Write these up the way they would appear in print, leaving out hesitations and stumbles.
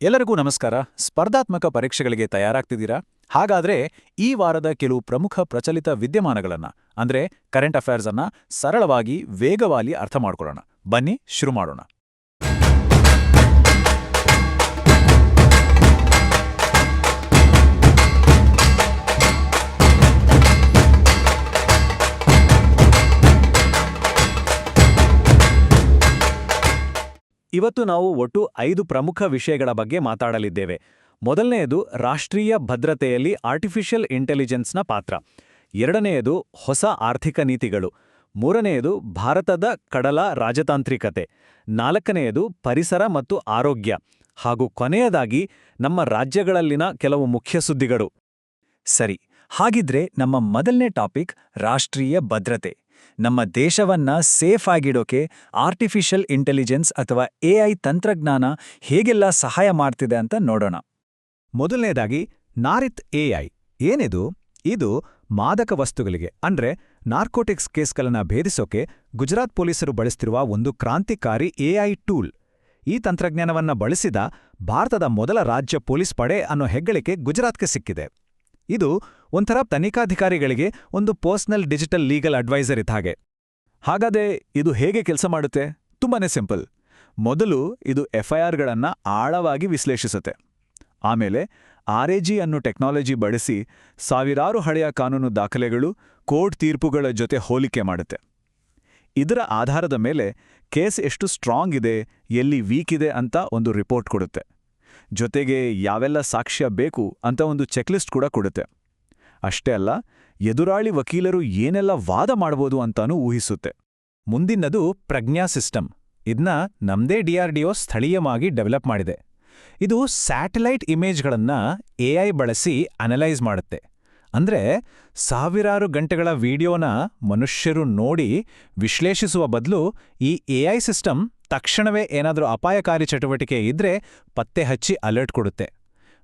ಎಲ್ಲರಿಗೂ ನಮಸ್ಕಾರ. ಸ್ಪರ್ಧಾತ್ಮಕ ಪರೀಕ್ಷೆಗಳಿಗೆ ತಯಾರಾಗ್ತಿದ್ದೀರಾ? ಹಾಗಾದ್ರೆ ಈ ವಾರದ ಕೆಲವು ಪ್ರಮುಖ ಪ್ರಚಲಿತ ವಿದ್ಯಮಾನಗಳನ್ನ ಅಂದ್ರೆ ಕರೆಂಟ್ ಅಫೇರ್ಸ್ ಅನ್ನ ಸರಳವಾಗಿ ವೇಗವಾಗಿ ಅರ್ಥ ಮಾಡ್ಕೊಳ್ಳೋಣ. ಬನ್ನಿ ಶುರು ಮಾಡೋಣ. ಇವತ್ತು ನಾವು ಒಟ್ಟು 5 ಪ್ರಮುಖ ವಿಷಯಗಳ ಬಗ್ಗೆ ಮಾತಾಡಲಿದ್ದೇವೆ. ಮೊದಲನೆಯದು ರಾಷ್ಟ್ರೀಯ ಭದ್ರತೆಯಲ್ಲಿ ಆರ್ಟಿಫಿಷಿಯಲ್ ಇಂಟೆಲಿಜೆನ್ಸ್ನ ಪಾತ್ರ. ಎರಡನೆಯದು ಹೊಸ ಆರ್ಥಿಕ ನೀತಿಗಳು. ಮೂರನೆಯದು ಭಾರತದ ಕಡಲ ರಾಜತಾಂತ್ರಿಕತೆ. ನಾಲ್ಕನೆಯದು ಪರಿಸರ ಮತ್ತು ಆರೋಗ್ಯ. ಹಾಗೂ ಕೊನೆಯದಾಗಿ ನಮ್ಮ ರಾಜ್ಯಗಳಲ್ಲಿನ ಕೆಲವು ಮುಖ್ಯ ಸುದ್ದಿಗಳು. ಸರಿ, ಹಾಗಿದ್ರೆ ನಮ್ಮ ಮೊದಲನೇ ಟಾಪಿಕ್ ರಾಷ್ಟ್ರೀಯ ಭದ್ರತೆ. ನಮ್ಮ ದೇಶವನ್ನ ಸೇಫ್ ಆಗಿಡೋಕೆ ಆರ್ಟಿಫಿಷಿಯಲ್ ಇಂಟೆಲಿಜೆನ್ಸ್ ಅಥವಾ ಎಐ ತಂತ್ರಜ್ಞಾನ ಹೇಗೆಲ್ಲ ಸಹಾಯ ಮಾಡ್ತಿದೆ ಅಂತ ನೋಡೋಣ. ಮೊದಲನೇದಾಗಿ ನಾರಿತ್ ಎಐ ಏನಿದು? ಇದು ಮಾದಕ ವಸ್ತುಗಳಿಗೆ ಅಂದ್ರೆ ನಾರ್ಕೋಟಿಕ್ಸ್ ಕೇಸ್ಗಳನ್ನ ಭೇದಿಸೋಕೆ ಗುಜರಾತ್ ಪೊಲೀಸರು ಬಳಸ್ತಿರುವ ಒಂದು ಕ್ರಾಂತಿಕಾರಿ ಎಐ ಟೂಲ್. ಈ ತಂತ್ರಜ್ಞಾನವನ್ನ ಬಳಸಿದ ಭಾರತದ ಮೊದಲ ರಾಜ್ಯ ಪೊಲೀಸ್ ಪಡೆ ಅನ್ನೋ ಹೆಗ್ಗಳಿಕೆ ಗುಜರಾತ್ಗೆ ಸಿಕ್ಕಿದೆ. ಇದು ಒಂಥರ ತನಿಖಾಧಿಕಾರಿಗಳಿಗೆ ಒಂದು ಪರ್ಸನಲ್ ಡಿಜಿಟಲ್ ಲೀಗಲ್ ಅಡ್ವೈಸರ್ ಇದ್ದ ಹಾಗೆ. ಹಾಗಾದ್ರೆ ಇದು ಹೇಗೆ ಕೆಲಸ ಮಾಡುತ್ತೆ? ತುಂಬಾನೇ ಸಿಂಪಲ್. ಮೊದಲು ಇದು ಎಫ್ಐಆರ್ಗಳನ್ನು ಆಳವಾಗಿ ವಿಶ್ಲೇಷಿಸುತ್ತೆ. ಆಮೇಲೆ ಆರ್ಎಜಿ ಅನ್ನೋ ಟೆಕ್ನಾಲಜಿ ಬಳಸಿ ಸಾವಿರಾರು ಹಳೆಯ ಕಾನೂನು ದಾಖಲೆಗಳು, ಕೋರ್ಟ್ ತೀರ್ಪುಗಳ ಜೊತೆ ಹೋಲಿಕೆ ಮಾಡುತ್ತೆ. ಇದರ ಆಧಾರದ ಮೇಲೆ ಕೇಸ್ ಎಷ್ಟು ಸ್ಟ್ರಾಂಗ್ ಇದೆ, ಎಲ್ಲಿ ವೀಕ್ ಇದೆ ಅಂತ ಒಂದು ರಿಪೋರ್ಟ್ ಕೊಡುತ್ತೆ. ಜೊತೆಗೆ ಯಾವೆಲ್ಲ ಸಾಕ್ಷ್ಯ ಬೇಕು ಅಂತ ಒಂದು ಚೆಕ್ಲಿಸ್ಟ್ ಕೂಡ ಕೊಡುತ್ತೆ. ಅಷ್ಟೇ ಅಲ್ಲ, ಎದುರಾಳಿ ವಕೀಲರು ಏನೆಲ್ಲ ವಾದ ಮಾಡ್ಬೋದು ಅಂತಾನೂ ಊಹಿಸುತ್ತೆ. ಮುಂದಿನದು ಪ್ರಜ್ಞಾ ಸಿಸ್ಟಮ್. ಇದನ್ನ ನಮ್ದೇ DRDO ಸ್ಥಳೀಯವಾಗಿ ಡೆವಲಪ್ ಮಾಡಿದೆ. ಇದು ಸ್ಯಾಟಲೈಟ್ ಇಮೇಜ್ಗಳನ್ನ ಎಐ ಬಳಸಿ ಅನಲೈಸ್ ಮಾಡುತ್ತೆ. ಅಂದ್ರೆ ಸಾವಿರಾರು ಗಂಟೆಗಳ ವಿಡಿಯೋನ ಮನುಷ್ಯರು ನೋಡಿ ವಿಶ್ಲೇಷಿಸುವ ಬದಲು ಈ ಎಐ ಸಿಸ್ಟಮ್ ತಕ್ಷಣವೇ ಏನಾದರೂ ಅಪಾಯಕಾರಿ ಚಟುವಟಿಕೆ ಇದ್ರೆ ಪತ್ತೆ ಹಚ್ಚಿ ಅಲರ್ಟ್ ಕೊಡುತ್ತೆ.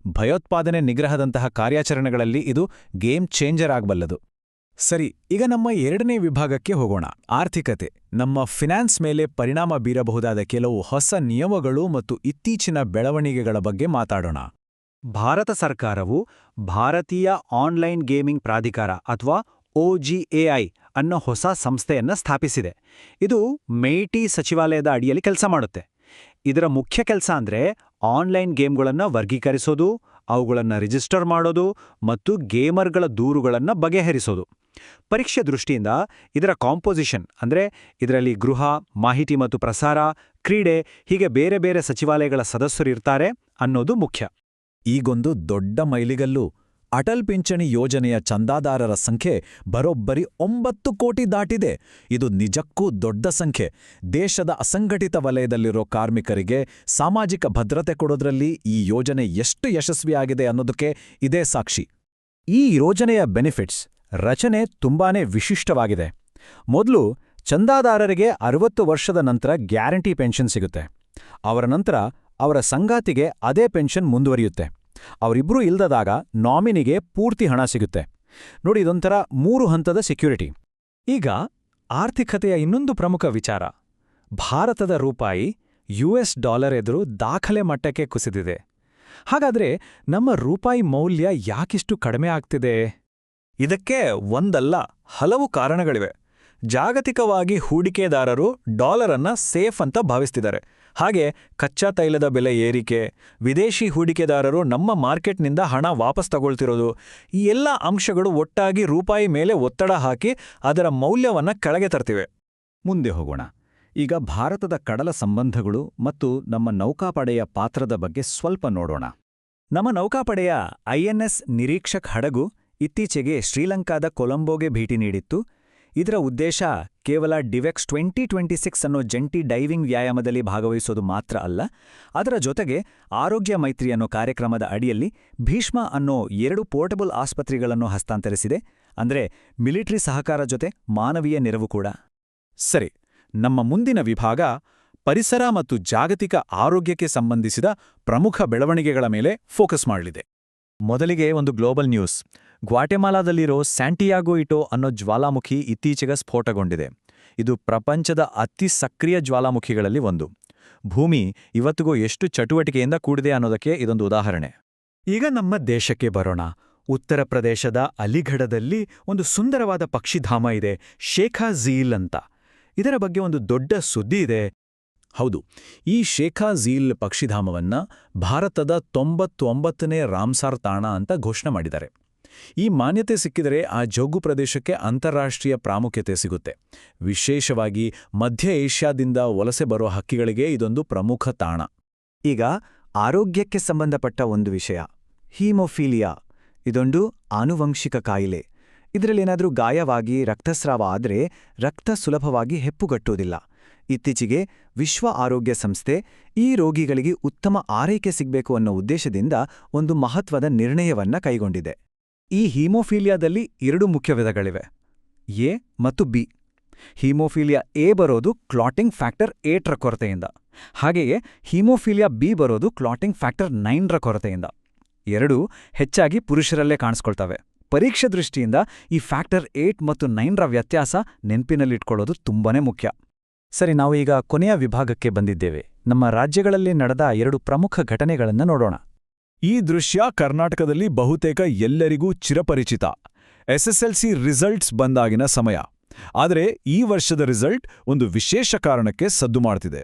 ಭಯೋತ್ಪಾದನೆ ನಿಗ್ರಹದಂತಹ ಕಾರ್ಯಾಚರಣೆಗಳಲ್ಲಿ ಇದು ಗೇಮ್ ಚೇಂಜರ್ ಆಗಬಲ್ಲದು. ಸರಿ, ಈಗ ನಮ್ಮ ಎರಡನೇ ವಿಭಾಗಕ್ಕೆ ಹೋಗೋಣ. ಆರ್ಥಿಕತೆ. ನಮ್ಮ ಫಿನಾನ್ಸ್ ಮೇಲೆ ಪರಿಣಾಮ ಬೀರಬಹುದಾದ ಕೆಲವು ಹೊಸ ನಿಯಮಗಳು ಮತ್ತು ಇತ್ತೀಚಿನ ಬೆಳವಣಿಗೆಗಳ ಬಗ್ಗೆ ಮಾತಾಡೋಣ. ಭಾರತ ಸರ್ಕಾರವು ಭಾರತೀಯ ಆನ್ಲೈನ್ ಗೇಮಿಂಗ್ ಪ್ರಾಧಿಕಾರ ಅಥವಾ OGAI ಅನ್ನೋ ಹೊಸ ಸಂಸ್ಥೆಯನ್ನ ಸ್ಥಾಪಿಸಿದೆ. ಇದು ಮೇಟಿ ಸಚಿವಾಲಯದ ಅಡಿಯಲ್ಲಿ ಕೆಲಸ ಮಾಡುತ್ತೆ. ಇದರ ಮುಖ್ಯ ಕೆಲಸ ಅಂದ್ರೆ ಆನ್ಲೈನ್ ಗೇಮ್ಗಳನ್ನು ವರ್ಗೀಕರಿಸೋದು, ಅವುಗಳನ್ನು ರಿಜಿಸ್ಟರ್ ಮಾಡೋದು ಮತ್ತು ಗೇಮರ್ಗಳ ದೂರುಗಳನ್ನು ಬಗೆಹರಿಸೋದು. ಪರೀಕ್ಷೆ ದೃಷ್ಟಿಯಿಂದ ಇದರ ಕಾಂಪೋಸಿಷನ್ ಅಂದ್ರೆ ಇದರಲ್ಲಿ ಗೃಹ, ಮಾಹಿತಿ ಮತ್ತು ಪ್ರಸಾರ, ಕ್ರೀಡೆ ಹೀಗೆ ಬೇರೆ ಬೇರೆ ಸಚಿವಾಲಯಗಳ ಸದಸ್ಯರಿರ್ತಾರೆ ಅನ್ನೋದು ಮುಖ್ಯ. ಈಗೊಂದು ದೊಡ್ಡ ಮೈಲಿಗಲ್ಲು. ಅಟಲ್ ಪಿಂಚಣಿ ಯೋಜನೆಯ ಚಂದಾದಾರರ ಸಂಖ್ಯೆ ಬರೋಬ್ಬರಿ 9 ಕೋಟಿ ದಾಟಿದೆ. ಇದು ನಿಜಕ್ಕೂ ದೊಡ್ಡ ಸಂಖ್ಯೆ. ದೇಶದ ಅಸಂಘಟಿತ ವಲಯದಲ್ಲಿರೋ ಕಾರ್ಮಿಕರಿಗೆ ಸಾಮಾಜಿಕ ಭದ್ರತೆ ಕೊಡೋದ್ರಲ್ಲಿ ಈ ಯೋಜನೆ ಎಷ್ಟು ಯಶಸ್ವಿಯಾಗಿದೆ ಅನ್ನೋದಕ್ಕೆ ಇದೇ ಸಾಕ್ಷಿ. ಈ ಯೋಜನೆಯ ಬೆನಿಫಿಟ್ಸ್ ರಚನೆ ತುಂಬಾನೇ ವಿಶಿಷ್ಟವಾಗಿದೆ. ಮೊದಲು ಚಂದಾದಾರರಿಗೆ 60 ವರ್ಷದ ನಂತರ ಗ್ಯಾರಂಟಿ ಪೆನ್ಷನ್ ಸಿಗುತ್ತೆ. ಅವರ ನಂತರ ಅವರ ಸಂಗಾತಿಗೆ ಅದೇ ಪೆನ್ಷನ್ ಮುಂದುವರಿಯುತ್ತೆ. ಅವರಿಬ್ಬರೂ ಇಲ್ದದಾಗ ನಾಮಿನಿಗೆ ಪೂರ್ತಿ ಹಣ ಸಿಗುತ್ತೆ. ನೋಡಿ, ಇದೊಂಥರ 3 ಹಂತದ ಸೆಕ್ಯೂರಿಟಿ. ಈಗ ಆರ್ಥಿಕತೆಯ ಇನ್ನೊಂದು ಪ್ರಮುಖ ವಿಚಾರ. ಭಾರತದ ರೂಪಾಯಿ US ಡಾಲರ್ ಎದುರು ದಾಖಲೆ ಮಟ್ಟಕ್ಕೆ ಕುಸಿದಿದೆ. ಹಾಗಾದ್ರೆ ನಮ್ಮ ರೂಪಾಯಿ ಮೌಲ್ಯ ಯಾಕಿಷ್ಟು ಕಡಿಮೆ ಆಗ್ತಿದೆ? ಇದಕ್ಕೆ ಒಂದಲ್ಲ, ಹಲವು ಕಾರಣಗಳಿವೆ. ಜಾಗತಿಕವಾಗಿ ಹೂಡಿಕೆದಾರರು ಡಾಲರ್ ಅನ್ನ ಸೇಫ್ ಅಂತ ಭಾವಿಸ್ತಿದ್ದಾರೆ. ಹಾಗೆ ಕಚ್ಚಾ ತೈಲದ ಬೆಲೆ ಏರಿಕೆ, ವಿದೇಶಿ ಹೂಡಿಕೆದಾರರು ನಮ್ಮ ಮಾರ್ಕೆಟ್ನಿಂದ ಹಣ ವಾಪಸ್ ತಗೊಳ್ತಿರೋದು, ಈ ಎಲ್ಲ ಅಂಶಗಳು ಒಟ್ಟಾಗಿ ರೂಪಾಯಿ ಮೇಲೆ ಒತ್ತಡ ಹಾಕಿ ಅದರ ಮೌಲ್ಯವನ್ನ ಕೆಳಗೆ ತರ್ತಿವೆ. ಮುಂದೆ ಹೋಗೋಣ. ಈಗ ಭಾರತದ ಕಡಲ ಸಂಬಂಧಗಳು ಮತ್ತು ನಮ್ಮ ನೌಕಾಪಡೆಯ ಪಾತ್ರದ ಬಗ್ಗೆ ಸ್ವಲ್ಪ ನೋಡೋಣ. ನಮ್ಮ ನೌಕಾಪಡೆಯ INS ನಿರೀಕ್ಷಕ್ ಹಡಗು ಇತ್ತೀಚೆಗೆ ಶ್ರೀಲಂಕಾದ ಕೊಲಂಬೋಗೆ ಭೇಟಿ ನೀಡಿತ್ತು. ಇದರ ಉದ್ದೇಶ ಕೇವಲ ಡಿವೆಕ್ಸ್ 2026 ಅನ್ನೋ ಜಂಟಿ ಡೈವಿಂಗ್ ವ್ಯಾಯಾಮದಲ್ಲಿ ಭಾಗವಹಿಸೋದು ಮಾತ್ರ ಅಲ್ಲ, ಅದರ ಜೊತೆಗೆ ಆರೋಗ್ಯ ಮೈತ್ರಿ ಅನ್ನೋ ಕಾರ್ಯಕ್ರಮದ ಅಡಿಯಲ್ಲಿ ಭೀಷ್ಮ ಅನ್ನೋ 2 ಪೋರ್ಟಬಲ್ ಆಸ್ಪತ್ರೆಗಳನ್ನು ಹಸ್ತಾಂತರಿಸಿದೆ. ಅಂದ್ರೆ ಮಿಲಿಟರಿ ಸಹಕಾರ ಜೊತೆ ಮಾನವೀಯ ನೆರವು ಕೂಡ. ಸರಿ, ನಮ್ಮ ಮುಂದಿನ ವಿಭಾಗ ಪರಿಸರ ಮತ್ತು ಜಾಗತಿಕ ಆರೋಗ್ಯಕ್ಕೆ ಸಂಬಂಧಿಸಿದ ಪ್ರಮುಖ ಬೆಳವಣಿಗೆಗಳ ಮೇಲೆ ಫೋಕಸ್ ಮಾಡಲಿದೆ. ಮೊದಲಿಗೆ ಒಂದು ಗ್ಲೋಬಲ್ ನ್ಯೂಸ್. ಗ್ವಾಟೆಮಾಲಾದಲ್ಲಿರೋ ಸ್ಯಾಂಟಿಯಾಗೋ ಇಟೋ ಅನ್ನೋ ಜ್ವಾಲಾಮುಖಿ ಇತ್ತೀಚೆಗೆ ಸ್ಫೋಟಗೊಂಡಿದೆ. ಇದು ಪ್ರಪಂಚದ ಅತಿ ಸಕ್ರಿಯ ಜ್ವಾಲಾಮುಖಿಗಳಲ್ಲಿ ಒಂದು. ಭೂಮಿ ಇವತ್ತಿಗೂ ಎಷ್ಟು ಚಟುವಟಿಕೆಯಿಂದ ಕೂಡಿದೆ ಅನ್ನೋದಕ್ಕೆ ಇದೊಂದು ಉದಾಹರಣೆ. ಈಗ ನಮ್ಮ ದೇಶಕ್ಕೆ ಬರೋಣ. ಉತ್ತರ ಪ್ರದೇಶದ ಅಲಿಘಡದಲ್ಲಿ ಒಂದು ಸುಂದರವಾದ ಪಕ್ಷಿಧಾಮ ಇದೆ, ಶೇಖಾ ಝೀಲ್ ಅಂತ. ಇದರ ಬಗ್ಗೆ ಒಂದು ದೊಡ್ಡ ಸುದ್ದಿ ಇದೆ. ಹೌದು, ಈ ಶೇಖಾ ಝೀಲ್ ಪಕ್ಷಿಧಾಮವನ್ನ ಭಾರತದ 99ನೇ ರಾಮ್ಸಾರ್ ತಾಣ ಅಂತ ಘೋಷಣೆ ಮಾಡಿದ್ದಾರೆ. ಈ ಮಾನ್ಯತೆ ಸಿಕ್ಕಿದರೆ ಆ ಜೌಗು ಪ್ರದೇಶಕ್ಕೆ ಅಂತಾರಾಷ್ಟ್ರೀಯ ಪ್ರಾಮುಖ್ಯತೆ ಸಿಗುತ್ತೆ. ವಿಶೇಷವಾಗಿ ಮಧ್ಯ ಏಷ್ಯಾದಿಂದ ವಲಸೆ ಬರೋ ಹಕ್ಕಿಗಳಿಗೆ ಇದೊಂದು ಪ್ರಮುಖ ತಾಣ. ಈಗ ಆರೋಗ್ಯಕ್ಕೆ ಸಂಬಂಧಪಟ್ಟ ಒಂದು ವಿಷಯ, ಹೀಮೋಫೀಲಿಯಾ. ಇದೊಂದು ಆನುವಂಶಿಕ ಕಾಯಿಲೆ. ಇದರಲ್ಲೇನಾದರೂ ಗಾಯವಾಗಿ ರಕ್ತಸ್ರಾವ ಆದರೆ ರಕ್ತ ಸುಲಭವಾಗಿ ಹೆಪ್ಪುಗಟ್ಟುವುದಿಲ್ಲ. ಇತ್ತೀಚೆಗೆ ವಿಶ್ವ ಆರೋಗ್ಯ ಸಂಸ್ಥೆ ಈ ರೋಗಿಗಳಿಗೆ ಉತ್ತಮ ಆರೈಕೆ ಸಿಗಬೇಕು ಅನ್ನೋ ಉದ್ದೇಶದಿಂದ ಒಂದು ಮಹತ್ವದ ನಿರ್ಣಯವನ್ನ ಕೈಗೊಂಡಿದೆ. ಈ ಹೀಮೋಫೀಲಿಯಾದಲ್ಲಿ 2 ಮುಖ್ಯ ವಿಧಗಳಿವೆ, ಎ ಮತ್ತು ಬಿ. ಹೀಮೋಫೀಲಿಯಾ ಎ ಬರೋದು ಕ್ಲಾಟಿಂಗ್ ಫ್ಯಾಕ್ಟರ್ 8ರ ಕೊರತೆಯಿಂದ, ಹಾಗೆಯೇ ಹೀಮೋಫೀಲಿಯಾ ಬಿ ಬರೋದು ಕ್ಲಾಟಿಂಗ್ ಫ್ಯಾಕ್ಟರ್ 9ರ ಕೊರತೆಯಿಂದ. ಎರಡೂ ಹೆಚ್ಚಾಗಿ ಪುರುಷರಲ್ಲೇ ಕಾಣಿಸ್ಕೊಳ್ತವೆ. ಪರೀಕ್ಷೆ ದೃಷ್ಟಿಯಿಂದ ಈ ಫ್ಯಾಕ್ಟರ್ 8 ಮತ್ತು 9ರ ವ್ಯತ್ಯಾಸ ನೆನಪಿನಲ್ಲಿಟ್ಕೊಳ್ಳೋದು ತುಂಬಾನೇ ಮುಖ್ಯ. ಸರಿ, ನಾವು ಈಗ ಕೊನೆಯ ವಿಭಾಗಕ್ಕೆ ಬಂದಿದ್ದೇವೆ. ನಮ್ಮ ರಾಜ್ಯಗಳಲ್ಲಿ ನಡೆದ 2 ಪ್ರಮುಖ ಘಟನೆಗಳನ್ನು ನೋಡೋಣ. ಈ ದೃಶ್ಯ ಕರ್ನಾಟಕದಲ್ಲಿ ಬಹುತೇಕ ಎಲ್ಲರಿಗೂ ಚಿರಪರಿಚಿತ. SSLC ರಿಸಲ್ಟ್ಸ್ ಬಂದಾಗಿನ ಸಮಯ. ಆದರೆ ಈ ವರ್ಷದ ರಿಸಲ್ಟ್ ಒಂದು ವಿಶೇಷ ಕಾರಣಕ್ಕೆ ಸದ್ದು ಮಾಡ್ತಿದೆ.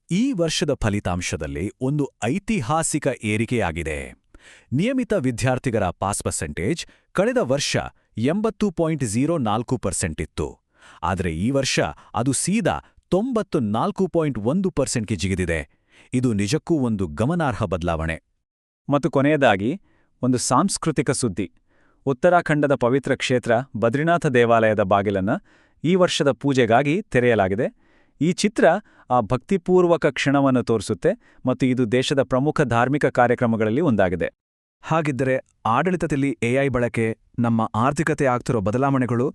ಈ ವರ್ಷದ ಫಲಿತಾಂಶದಲ್ಲಿ ಒಂದು ಐತಿಹಾಸಿಕ ಏರಿಕೆಯಾಗಿದೆ. ನಿಯಮಿತ ವಿದ್ಯಾರ್ಥಿಗಳ ಪಾಸ್ ಪರ್ಸೆಂಟೇಜ್ ಕಳೆದ ವರ್ಷ 80.04% ಇತ್ತು. ಆದರೆ ಈ ವರ್ಷ ಅದು ಸೀದಾ 94.1%ಗೆ ಜಿಗಿದಿದೆ. ಇದು ನಿಜಕ್ಕೂ ಒಂದು ಗಮನಾರ್ಹ ಬದಲಾವಣೆ. ಮತ್ತು ಕೊನೆಯದಾಗಿ ಒಂದು ಸಾಂಸ್ಕೃತಿಕ ಸುದ್ದಿ. ಉತ್ತರಾಖಂಡದ ಪವಿತ್ರ ಕ್ಷೇತ್ರ ಬದ್ರಿನಾಥ ದೇವಾಲಯದ ಬಾಗಿಲನ್ನು ಈ ವರ್ಷದ ಪೂಜೆಗಾಗಿ ತೆರೆಯಲಾಗಿದೆ. ಈ ಚಿತ್ರ ಆ ಭಕ್ತಿಪೂರ್ವಕ ಕ್ಷಣವನ್ನು ತೋರಿಸುತ್ತೆ ಮತ್ತು ಇದು ದೇಶದ ಪ್ರಮುಖ ಧಾರ್ಮಿಕ ಕಾರ್ಯಕ್ರಮಗಳಲ್ಲಿ ಒಂದಾಗಿದೆ. ಹಾಗಿದ್ದರೆ ಆಡಳಿತದಲ್ಲಿ AI ಬಳಕೆ, ನಮ್ಮ ಆರ್ಥಿಕತೆ ಆಗ್ತಿರೋ ಬದಲಾವಣೆಗಳು,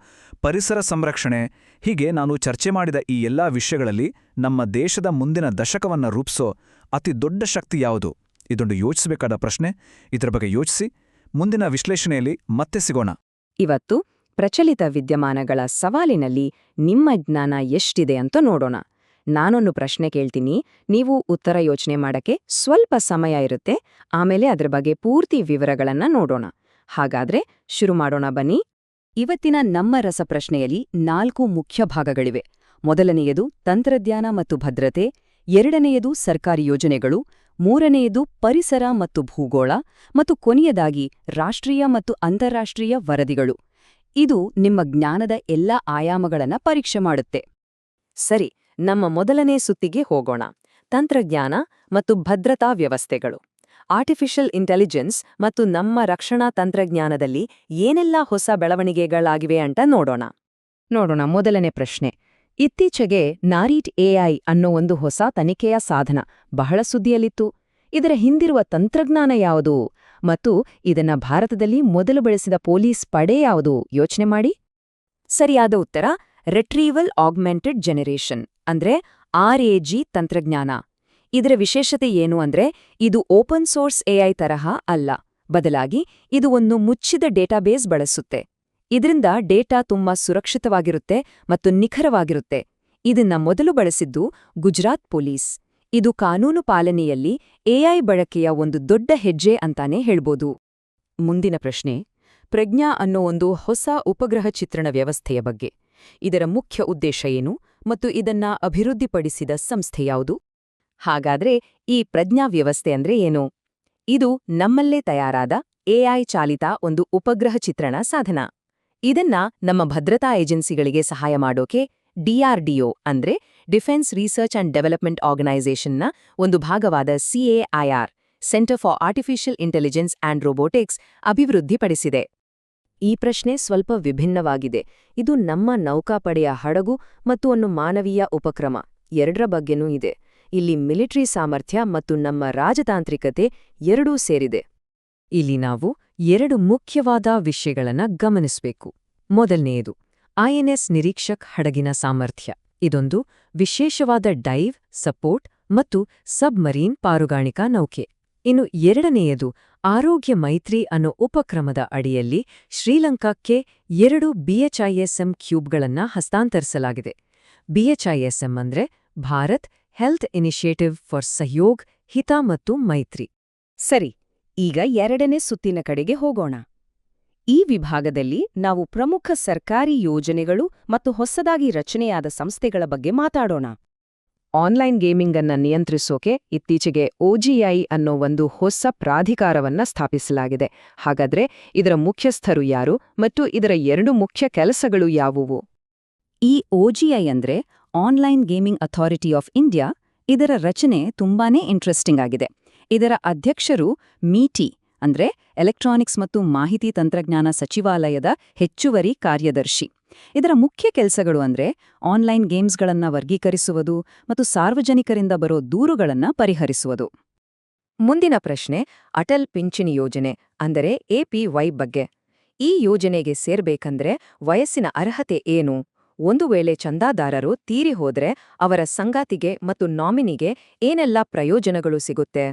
ಪರಿಸರ ಸಂರಕ್ಷಣೆ, ಹೀಗೆ ನಾನು ಚರ್ಚೆ ಮಾಡಿದ ಈ ಎಲ್ಲಾ ವಿಷಯಗಳಲ್ಲಿ ನಮ್ಮ ದೇಶದ ಮುಂದಿನ ದಶಕವನ್ನು ರೂಪಿಸೋ ಅತಿ ದೊಡ್ಡ ಶಕ್ತಿ ಯಾವುದು? ಇದೊಂದು ಯೋಚಿಸಬೇಕಾದ ಪ್ರಶ್ನೆ. ಇದರ ಬಗ್ಗೆ ಯೋಚಿಸಿ ಮುಂದಿನ ವಿಶ್ಲೇಷಣೆಯಲ್ಲಿ ಮತ್ತೆ ಸಿಗೋಣ. ಇವತ್ತು ಪ್ರಚಲಿತ ವಿದ್ಯಮಾನಗಳ ಸವಾಲಿನಲ್ಲಿ ನಿಮ್ಮ ಜ್ಞಾನ ಎಷ್ಟಿದೆ ಅಂತ ನೋಡೋಣ. ನಾನೊಂದು ಪ್ರಶ್ನೆ ಕೇಳ್ತೀನಿ, ನೀವು ಉತ್ತರ ಯೋಚನೆ ಮಾಡಕ್ಕೆ ಸ್ವಲ್ಪ ಸಮಯ ಇರುತ್ತೆ. ಆಮೇಲೆ ಅದರ ಬಗ್ಗೆ ಪೂರ್ತಿ ವಿವರಗಳನ್ನ ನೋಡೋಣ. ಹಾಗಾದ್ರೆ ಶುರು ಮಾಡೋಣ ಬನ್ನಿ. ಇವತ್ತಿನ ನಮ್ಮ ರಸಪ್ರಶ್ನೆಯಲ್ಲಿ 4 ಮುಖ್ಯ ಭಾಗಗಳಿವೆ. ಮೊದಲನೆಯದು ತಂತ್ರಜ್ಞಾನ ಮತ್ತು ಭದ್ರತೆ, ಎರಡನೆಯದು ಸರ್ಕಾರಿ ಯೋಜನೆಗಳು, ಮೂರನೆಯದು ಪರಿಸರ ಮತ್ತು ಭೂಗೋಳ, ಮತ್ತು ಕೊನೆಯದಾಗಿ ರಾಷ್ಟ್ರೀಯ ಮತ್ತು ಅಂತಾರಾಷ್ಟ್ರೀಯ ವರದಿಗಳು. ಇದು ನಿಮ್ಮ ಜ್ಞಾನದ ಎಲ್ಲ ಆಯಾಮಗಳನ್ನ ಪರೀಕ್ಷೆ ಮಾಡುತ್ತೆ. ಸರಿ, ನಮ್ಮ ಮೊದಲನೇ ಸುತ್ತಿಗೆ ಹೋಗೋಣ. ತಂತ್ರಜ್ಞಾನ ಮತ್ತು ಭದ್ರತಾ ವ್ಯವಸ್ಥೆಗಳು. ಆರ್ಟಿಫಿಷಿಯಲ್ ಇಂಟೆಲಿಜೆನ್ಸ್ ಮತ್ತು ನಮ್ಮ ರಕ್ಷಣಾ ತಂತ್ರಜ್ಞಾನದಲ್ಲಿ ಏನೆಲ್ಲ ಹೊಸ ಬೆಳವಣಿಗೆಗಳಾಗಿವೆ ಅಂತ ನೋಡೋಣ. ಮೊದಲನೇ ಪ್ರಶ್ನೆ. ಇತ್ತೀಚೆಗೆ ನಾರೀಟ್ AI ಅನ್ನೋ ಒಂದು ಹೊಸ ತನಿಖೆಯ ಸಾಧನ ಬಹಳ ಸುದ್ದಿಯಲ್ಲಿತ್ತು. ಇದರ ಹಿಂದಿರುವ ತಂತ್ರಜ್ಞಾನ ಯಾವುದು ಮತ್ತು ಇದನ್ನ ಭಾರತದಲ್ಲಿ ಮೊದಲು ಬಳಸಿದ ಪೊಲೀಸ್ ಪಡೆ ಯಾವುದು? ಯೋಚನೆ ಮಾಡಿ. ಸರಿಯಾದ ಉತ್ತರ ರಿಟ್ರೀವಲ್ ಆಗ್ಮೆಂಟೆಡ್ ಜನರೇಷನ್ ಅಂದ್ರೆ RAG ತಂತ್ರಜ್ಞಾನ. ಇದರ ವಿಶೇಷತೆ ಏನು ಅಂದ್ರೆ ಇದು ಓಪನ್ ಸೋರ್ಸ್ AI ತರಹ ಅಲ್ಲ, ಬದಲಾಗಿ ಇದು ಒಂದು ಮುಚ್ಚಿದ ಡೇಟಾಬೇಸ್ ಬಳಸುತ್ತೆ. ಇದರಿಂದ ಡೇಟಾ ತುಂಬಾ ಸುರಕ್ಷಿತವಾಗಿರುತ್ತೆ ಮತ್ತು ನಿಖರವಾಗಿರುತ್ತೆ. ಇದನ್ನ ಮೊದಲು ಬಳಸಿದ್ದು ಗುಜರಾತ್ ಪೊಲೀಸ್. ಇದು ಕಾನೂನು ಪಾಲನೆಯಲ್ಲಿ AI ಬಳಕೆಯ ಒಂದು ದೊಡ್ಡ ಹೆಜ್ಜೆ ಅಂತಾನೆ ಹೇಳ್ಬೋದು. ಮುಂದಿನ ಪ್ರಶ್ನೆ. ಪ್ರಜ್ಞಾ ಅನ್ನೋ ಒಂದು ಹೊಸ ಉಪಗ್ರಹ ಚಿತ್ರಣ ವ್ಯವಸ್ಥೆಯ ಬಗ್ಗೆ. ಇದರ ಮುಖ್ಯ ಉದ್ದೇಶ ಏನು ಮತ್ತು ಇದನ್ನ ಅಭಿವೃದ್ಧಿಪಡಿಸಿದ ಸಂಸ್ಥೆ ಯಾವುದು? ಹಾಗಾದ್ರೆ ಈ ಪ್ರಜ್ಞಾ ವ್ಯವಸ್ಥೆ ಅಂದ್ರೆ ಏನು? ಇದು ನಮ್ಮಲ್ಲೇ ತಯಾರಾದ AI ಚಾಲಿತ ಒಂದು ಉಪಗ್ರಹ ಚಿತ್ರಣ ಸಾಧನ. ಇದನ್ನ ನಮ್ಮ ಭದ್ರತಾ ಏಜೆನ್ಸಿಗಳಿಗೆ ಸಹಾಯ ಮಾಡೋಕೆ DRDO ಅಂದ್ರೆ ಡಿಫೆನ್ಸ್ ರಿಸರ್ಚ್ ಅಂಡ್ ಡೆವಲಪ್ಮೆಂಟ್ ಆರ್ಗನೈಸೇಷನ್ನ ಒಂದು ಭಾಗವಾದ CAIR centre for artificial intelligence and robotics ಅಭಿವೃದ್ಧಿಪಡಿಸಿದೆ. ಈ ಪ್ರಶ್ನೆ ಸ್ವಲ್ಪ ವಿಭಿನ್ನವಾಗಿದೆ. ಇದು ನಮ್ಮ ನೌಕಾಪಡೆಯ ಹಡಗು ಮತ್ತು ಒಂದು ಮಾನವೀಯ ಉಪಕ್ರಮ ಎರಡರ ಬಗ್ಗೆನೂ ಇದೆ. ಇಲ್ಲಿ ಮಿಲಿಟರಿ ಸಾಮರ್ಥ್ಯ ಮತ್ತು ನಮ್ಮ ರಾಜತಾಂತ್ರಿಕತೆ ಎರಡೂ ಸೇರಿದೆ. ಇಲ್ಲಿ ನಾವು 2 ಮುಖ್ಯವಾದ ವಿಷಯಗಳನ್ನ ಗಮನಿಸಬೇಕು. ಮೊದಲನೆಯದು INS ನಿರೀಕ್ಷಕ್ ಹಡಗಿನ ಸಾಮರ್ಥ್ಯ. ಇದೊಂದು ವಿಶೇಷವಾದ ಡೈವ್, ಸಪೋರ್ಟ್ ಮತ್ತು ಸಬ್ಮರೀನ್ ಪಾರುಗಾಣಿಕಾ ನೌಕೆ. ಇನ್ನು ಎರಡನೆಯದು ಆರೋಗ್ಯ ಮೈತ್ರಿ ಅನ್ನೋ ಉಪಕ್ರಮದ ಅಡಿಯಲ್ಲಿ ಶ್ರೀಲಂಕಾಕ್ಕೆ 2 BHISM ಕ್ಯೂಬ್ಗಳನ್ನ ಹಸ್ತಾಂತರಿಸಲಾಗಿದೆ. BHISM ಅಂದ್ರೆ ಭಾರತ್ ಹೆಲ್ತ್ ಇನಿಷಿಯೇಟಿವ್ ಫಾರ್ ಸಹಯೋಗ್, ಹಿತ ಮತ್ತು ಮೈತ್ರಿ. ಸರಿ, ಈಗ ಎರಡನೇ ಸುತ್ತಿನ ಕಡೆಗೆ ಹೋಗೋಣ. ಈ ವಿಭಾಗದಲ್ಲಿ ನಾವು ಪ್ರಮುಖ ಸರ್ಕಾರಿ ಯೋಜನೆಗಳು ಮತ್ತು ಹೊಸದಾಗಿ ರಚನೆಯಾದ ಸಂಸ್ಥೆಗಳ ಬಗ್ಗೆ ಮಾತಾಡೋಣ. ಆನ್ಲೈನ್ ಗೇಮಿಂಗ್ ಅನ್ನ ನಿಯಂತ್ರಿಸೋಕೆ ಇತ್ತೀಚೆಗೆ OGI ಅನ್ನೋ ಒಂದು ಹೊಸ ಪ್ರಾಧಿಕಾರವನ್ನ ಸ್ಥಾಪಿಸಲಾಗಿದೆ. ಹಾಗಾದ್ರೆ ಇದರ ಮುಖ್ಯಸ್ಥರು ಯಾರು ಮತ್ತು ಇದರ ಎರಡು ಮುಖ್ಯ ಕೆಲಸಗಳು ಯಾವುವು? ಈ OGI ಅಂದ್ರೆ online gaming authority of India. ಇದರ ರಚನೆ ತುಂಬಾನೇ ಇಂಟ್ರೆಸ್ಟಿಂಗ್ ಆಗಿದೆ. ಇದರ ಅಧ್ಯಕ್ಷರು ಮೀಟಿ ಅಂದ್ರೆ ಎಲೆಕ್ಟ್ರಾನಿಕ್ಸ್ ಮತ್ತು ಮಾಹಿತಿ ತಂತ್ರಜ್ಞಾನ ಸಚಿವಾಲಯದ ಹೆಚ್ಚುವರಿ ಕಾರ್ಯದರ್ಶಿ. ಇದರ ಮುಖ್ಯ ಕೆಲಸಗಳು ಅಂದ್ರೆ ಆನ್ಲೈನ್ ಗೇಮ್ಸ್ಗಳನ್ನ ವರ್ಗೀಕರಿಸುವುದು ಮತ್ತು ಸಾರ್ವಜನಿಕರಿಂದ ಬರೋ ದೂರುಗಳನ್ನ ಪರಿಹರಿಸುವುದು. ಮುಂದಿನ ಪ್ರಶ್ನೆ ಅಟಲ್ ಪಿಂಚಣಿ ಯೋಜನೆ ಅಂದರೆ APY ಬಗ್ಗೆ. ಈ ಯೋಜನೆಗೆ ಸೇರ್ಬೇಕಂದ್ರೆ ವಯಸ್ಸಿನ ಅರ್ಹತೆ ಏನು? ಒಂದು ವೇಳೆ ಚಂದಾದಾರರು ತೀರಿ ಹೋದ್ರೆ ಅವರ ಸಂಗಾತಿಗೆ ಮತ್ತು ನಾಮಿನಿಗೆ ಏನೆಲ್ಲ ಪ್ರಯೋಜನಗಳು ಸಿಗುತ್ತೆ?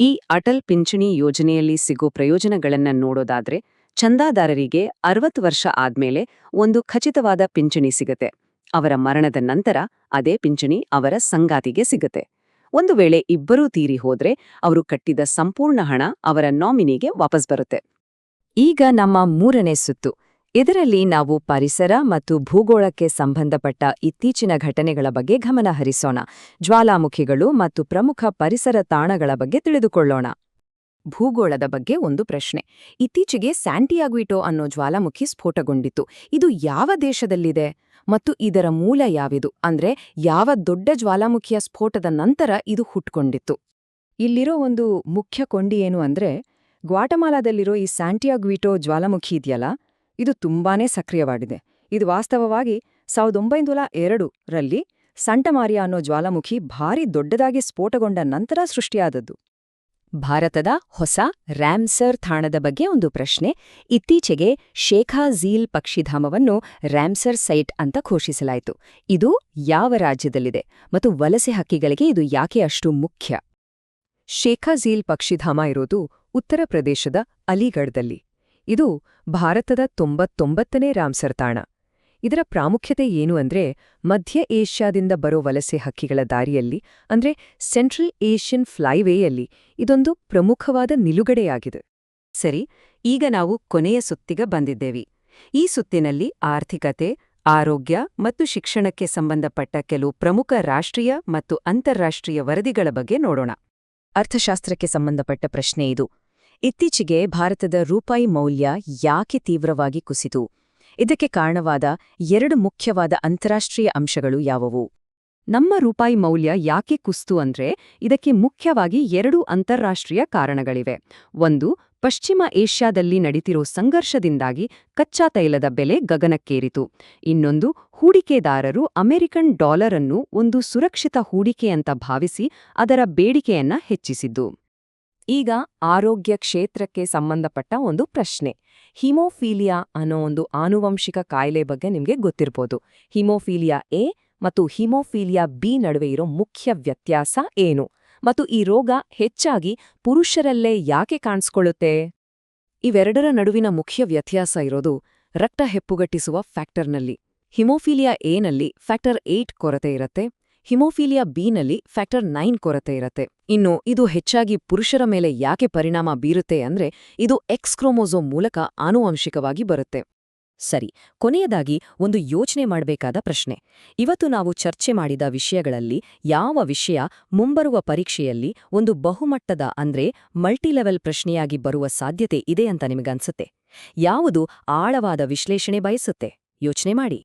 ಈ ಅಟಲ್ ಪಿಂಚಣಿ ಯೋಜನೆಯಲ್ಲಿ ಸಿಗೋ ಪ್ರಯೋಜನಗಳನ್ನ ನೋಡೋದಾದ್ರೆ ಚಂದಾದಾರರಿಗೆ 60 ವರ್ಷ ಆದ್ಮೇಲೆ ಒಂದು ಖಚಿತವಾದ ಪಿಂಚಣಿ ಸಿಗತ್ತೆ. ಅವರ ಮರಣದ ನಂತರ ಅದೇ ಪಿಂಚಣಿ ಅವರ ಸಂಗಾತಿಗೆ ಸಿಗತ್ತೆ. ಒಂದು ವೇಳೆ ಇಬ್ಬರೂ ತೀರಿ ಹೋದ್ರೆ ಅವರು ಕಟ್ಟಿದ ಸಂಪೂರ್ಣ ಹಣ ಅವರ ನಾಮಿನಿಗೆ ವಾಪಸ್ ಬರುತ್ತೆ. ಈಗ ನಮ್ಮ ಮೂರನೇ ಸುತ್ತು. ಇದರಲ್ಲಿ ನಾವು ಪರಿಸರ ಮತ್ತು ಭೂಗೋಳಕ್ಕೆ ಸಂಬಂಧಪಟ್ಟ ಇತ್ತೀಚಿನ ಘಟನೆಗಳ ಬಗ್ಗೆ ಗಮನ ಹರಿಸೋಣ. ಜ್ವಾಲಾಮುಖಿಗಳು ಮತ್ತು ಪ್ರಮುಖ ಪರಿಸರ ತಾಣಗಳ ಬಗ್ಗೆ ತಿಳಿದುಕೊಳ್ಳೋಣ. ಭೂಗೋಳದ ಬಗ್ಗೆ ಒಂದು ಪ್ರಶ್ನೆ. ಇತ್ತೀಚೆಗೆ ಸ್ಯಾಂಟಿಯಾಗ್ವಿಟೋ ಅನ್ನೋ ಜ್ವಾಲಾಮುಖಿ ಸ್ಫೋಟಗೊಂಡಿತ್ತು. ಇದು ಯಾವ ದೇಶದಲ್ಲಿದೆ ಮತ್ತು ಇದರ ಮೂಲ ಯಾವಿದು? ಅಂದ್ರೆ ಯಾವ ದೊಡ್ಡ ಜ್ವಾಲಾಮುಖಿಯ ಸ್ಫೋಟದ ನಂತರ ಇದು ಹುಟ್ಕೊಂಡಿತ್ತು? ಇಲ್ಲಿರೋ ಒಂದು ಮುಖ್ಯ ಕೊಂಡಿ ಏನು ಅಂದ್ರೆ ಗ್ವಾಟಮಾಲಾದಲ್ಲಿರೋ ಈ ಸ್ಯಾಂಟಿಯಾಗ್ವಿಟೋ ಜ್ವಾಲಾಮುಖಿ ಇದೆಯಲ್ಲ, ಇದು ತುಂಬಾನೇ ಸಕ್ರಿಯವಾಗಿದೆ. ಇದು ವಾಸ್ತವವಾಗಿ 1902ರಲ್ಲಿ ಸಂಟಮಾರಿಯಾ ಅನ್ನೋ ಜ್ವಾಲಾಮುಖಿ ಭಾರಿ ದೊಡ್ಡದಾಗಿ ಸ್ಫೋಟಗೊಂಡ ನಂತರ ಸೃಷ್ಟಿಯಾದದ್ದು. ಭಾರತದ ಹೊಸ ರ್ಯಾಮ್ಸರ್ ತಾಣದ ಬಗ್ಗೆ ಒಂದು ಪ್ರಶ್ನೆ. ಇತ್ತೀಚೆಗೆ ಶೇಖಾ ಝೀಲ್ ಪಕ್ಷಿಧಾಮವನ್ನು ರ್ಯಾಮ್ಸರ್ ಸೈಟ್ ಅಂತ ಘೋಷಿಸಲಾಯಿತು. ಇದು ಯಾವ ರಾಜ್ಯದಲ್ಲಿದೆ ಮತ್ತು ವಲಸೆ ಹಕ್ಕಿಗಳಿಗೆ ಇದು ಯಾಕೆ ಅಷ್ಟು ಮುಖ್ಯ? ಶೇಖಾ ಝೀಲ್ ಪಕ್ಷಿಧಾಮ ಇರೋದು ಉತ್ತರ ಪ್ರದೇಶದ ಅಲಿಗಢದಲ್ಲಿ. ಇದು ಭಾರತದ 99ನೇ ರಾಮ್ಸರ್ ತಾಣ. ಇದರ ಪ್ರಾಮುಖ್ಯತೆ ಏನು ಅಂದ್ರೆ ಮಧ್ಯ ಏಷ್ಯಾದಿಂದ ಬರೋ ವಲಸೆ ಹಕ್ಕಿಗಳ ದಾರಿಯಲ್ಲಿ ಅಂದ್ರೆ ಸೆಂಟ್ರಲ್ ಏಷ್ಯನ್ ಫ್ಲೈವೇಯಲ್ಲಿ ಇದೊಂದು ಪ್ರಮುಖವಾದ ನಿಲುಗಡೆಯಾಗಿದೆ. ಸರಿ, ಈಗ ನಾವು ಕೊನೆಯ ಸುತ್ತಿಗೆ ಬಂದಿದ್ದೇವೆ. ಈ ಸುತ್ತಿನಲ್ಲಿ ಆರ್ಥಿಕತೆ, ಆರೋಗ್ಯ ಮತ್ತು ಶಿಕ್ಷಣಕ್ಕೆ ಸಂಬಂಧಪಟ್ಟ ಕೆಲವು ಪ್ರಮುಖ ರಾಷ್ಟ್ರೀಯ ಮತ್ತು ಅಂತಾರಾಷ್ಟ್ರೀಯ ವರದಿಗಳ ಬಗ್ಗೆ ನೋಡೋಣ. ಅರ್ಥಶಾಸ್ತ್ರಕ್ಕೆ ಸಂಬಂಧಪಟ್ಟ ಪ್ರಶ್ನೆ ಇದು. ಇತ್ತೀಚೆಗೆ ಭಾರತದ ರೂಪಾಯಿ ಮೌಲ್ಯ ಯಾಕೆ ತೀವ್ರವಾಗಿ ಕುಸಿತು? ಇದಕ್ಕೆ ಕಾರಣವಾದ 2 ಮುಖ್ಯವಾದ ಅಂತಾರಾಷ್ಟ್ರೀಯ ಅಂಶಗಳು ಯಾವುವು? ನಮ್ಮ ರೂಪಾಯಿ ಮೌಲ್ಯ ಯಾಕೆ ಕುಸಿತು ಅಂದ್ರೆ ಇದಕ್ಕೆ ಮುಖ್ಯವಾಗಿ 2 ಅಂತಾರಾಷ್ಟ್ರೀಯ ಕಾರಣಗಳಿವೆ. ಒಂದು, ಪಶ್ಚಿಮ ಏಷ್ಯಾದಲ್ಲಿ ನಡೀತಿರೋ ಸಂಘರ್ಷದಿಂದಾಗಿ ಕಚ್ಚಾ ತೈಲದ ಬೆಲೆ ಗಗನಕ್ಕೇರಿತು. ಇನ್ನೊಂದು, ಹೂಡಿಕೆದಾರರು ಅಮೆರಿಕನ್ ಡಾಲರ್ ಅನ್ನು ಒಂದು ಸುರಕ್ಷಿತ ಹೂಡಿಕೆ ಅಂತ ಭಾವಿಸಿ ಅದರ ಬೇಡಿಕೆಯನ್ನ ಹೆಚ್ಚಿಸಿದ್ದು. ಈಗ ಆರೋಗ್ಯ ಕ್ಷೇತ್ರಕ್ಕೆ ಸಂಬಂಧಪಟ್ಟ ಒಂದು ಪ್ರಶ್ನೆ. ಹಿಮೋಫೀಲಿಯಾ ಅನ್ನೋ ಒಂದು ಆನುವಂಶಿಕ ಕಾಯಿಲೆ ಬಗ್ಗೆ ನಿಮ್ಗೆ ಗೊತ್ತಿರ್ಬೋದು. ಹಿಮೋಫೀಲಿಯಾ ಎ ಮತ್ತು ಹಿಮೋಫೀಲಿಯಾ ಬಿ ನಡುವೆ ಇರೋ ಮುಖ್ಯ ವ್ಯತ್ಯಾಸ ಏನು? ಮತ್ತು ಈ ರೋಗ ಹೆಚ್ಚಾಗಿ ಪುರುಷರಲ್ಲೇ ಯಾಕೆ ಕಾಣಿಸ್ಕೊಳ್ಳುತ್ತೆ? ಇವೆರಡರ ನಡುವಿನ ಮುಖ್ಯ ವ್ಯತ್ಯಾಸ ಇರೋದು ರಕ್ತ ಹೆಪ್ಪುಗಟ್ಟಿಸುವ ಫ್ಯಾಕ್ಟರ್ನಲ್ಲಿ. ಹಿಮೋಫೀಲಿಯಾ ಎನಲ್ಲಿ ಫ್ಯಾಕ್ಟರ್ 8 ಕೊರತೆ ಇರತ್ತೆ. ಹಿಮೋಫೀಲಿಯಾ ಬಿನಲ್ಲಿ ಫ್ಯಾಕ್ಟರ್ 9 ಕೊರತೆ ಇರತ್ತೆ. ಇನ್ನು ಇದು ಹೆಚ್ಚಾಗಿ ಪುರುಷರ ಮೇಲೆ ಯಾಕೆ ಪರಿಣಾಮ ಬೀರುತ್ತೆ ಅಂದ್ರೆ ಇದು X ಕ್ರೋಮೋಸೋಮ್ ಮೂಲಕ ಆನುವಂಶಿಕವಾಗಿ ಬರುತ್ತೆ. ಸರಿ, ಕೊನೆಯದಾಗಿ ಒಂದು ಯೋಚನೆ ಮಾಡಬೇಕಾದ ಪ್ರಶ್ನೆ. ಇವತ್ತು ನಾವು ಚರ್ಚೆ ಮಾಡಿದ ವಿಷಯಗಳಲ್ಲಿ ಯಾವ ವಿಷಯ ಮುಂಬರುವ ಪರೀಕ್ಷೆಯಲ್ಲಿ ಒಂದು ಬಹುಮಟ್ಟದ ಅಂದ್ರೆ ಮಲ್ಟಿಲೆವೆಲ್ ಪ್ರಶ್ನೆಯಾಗಿ ಬರುವ ಸಾಧ್ಯತೆ ಇದೆ ಅಂತ ನಿಮಗನ್ಸುತ್ತೆ? ಯಾವುದು ಆಳವಾದ ವಿಶ್ಲೇಷಣೆ ಬಯಸುತ್ತೆ? ಯೋಚನೆ ಮಾಡಿ.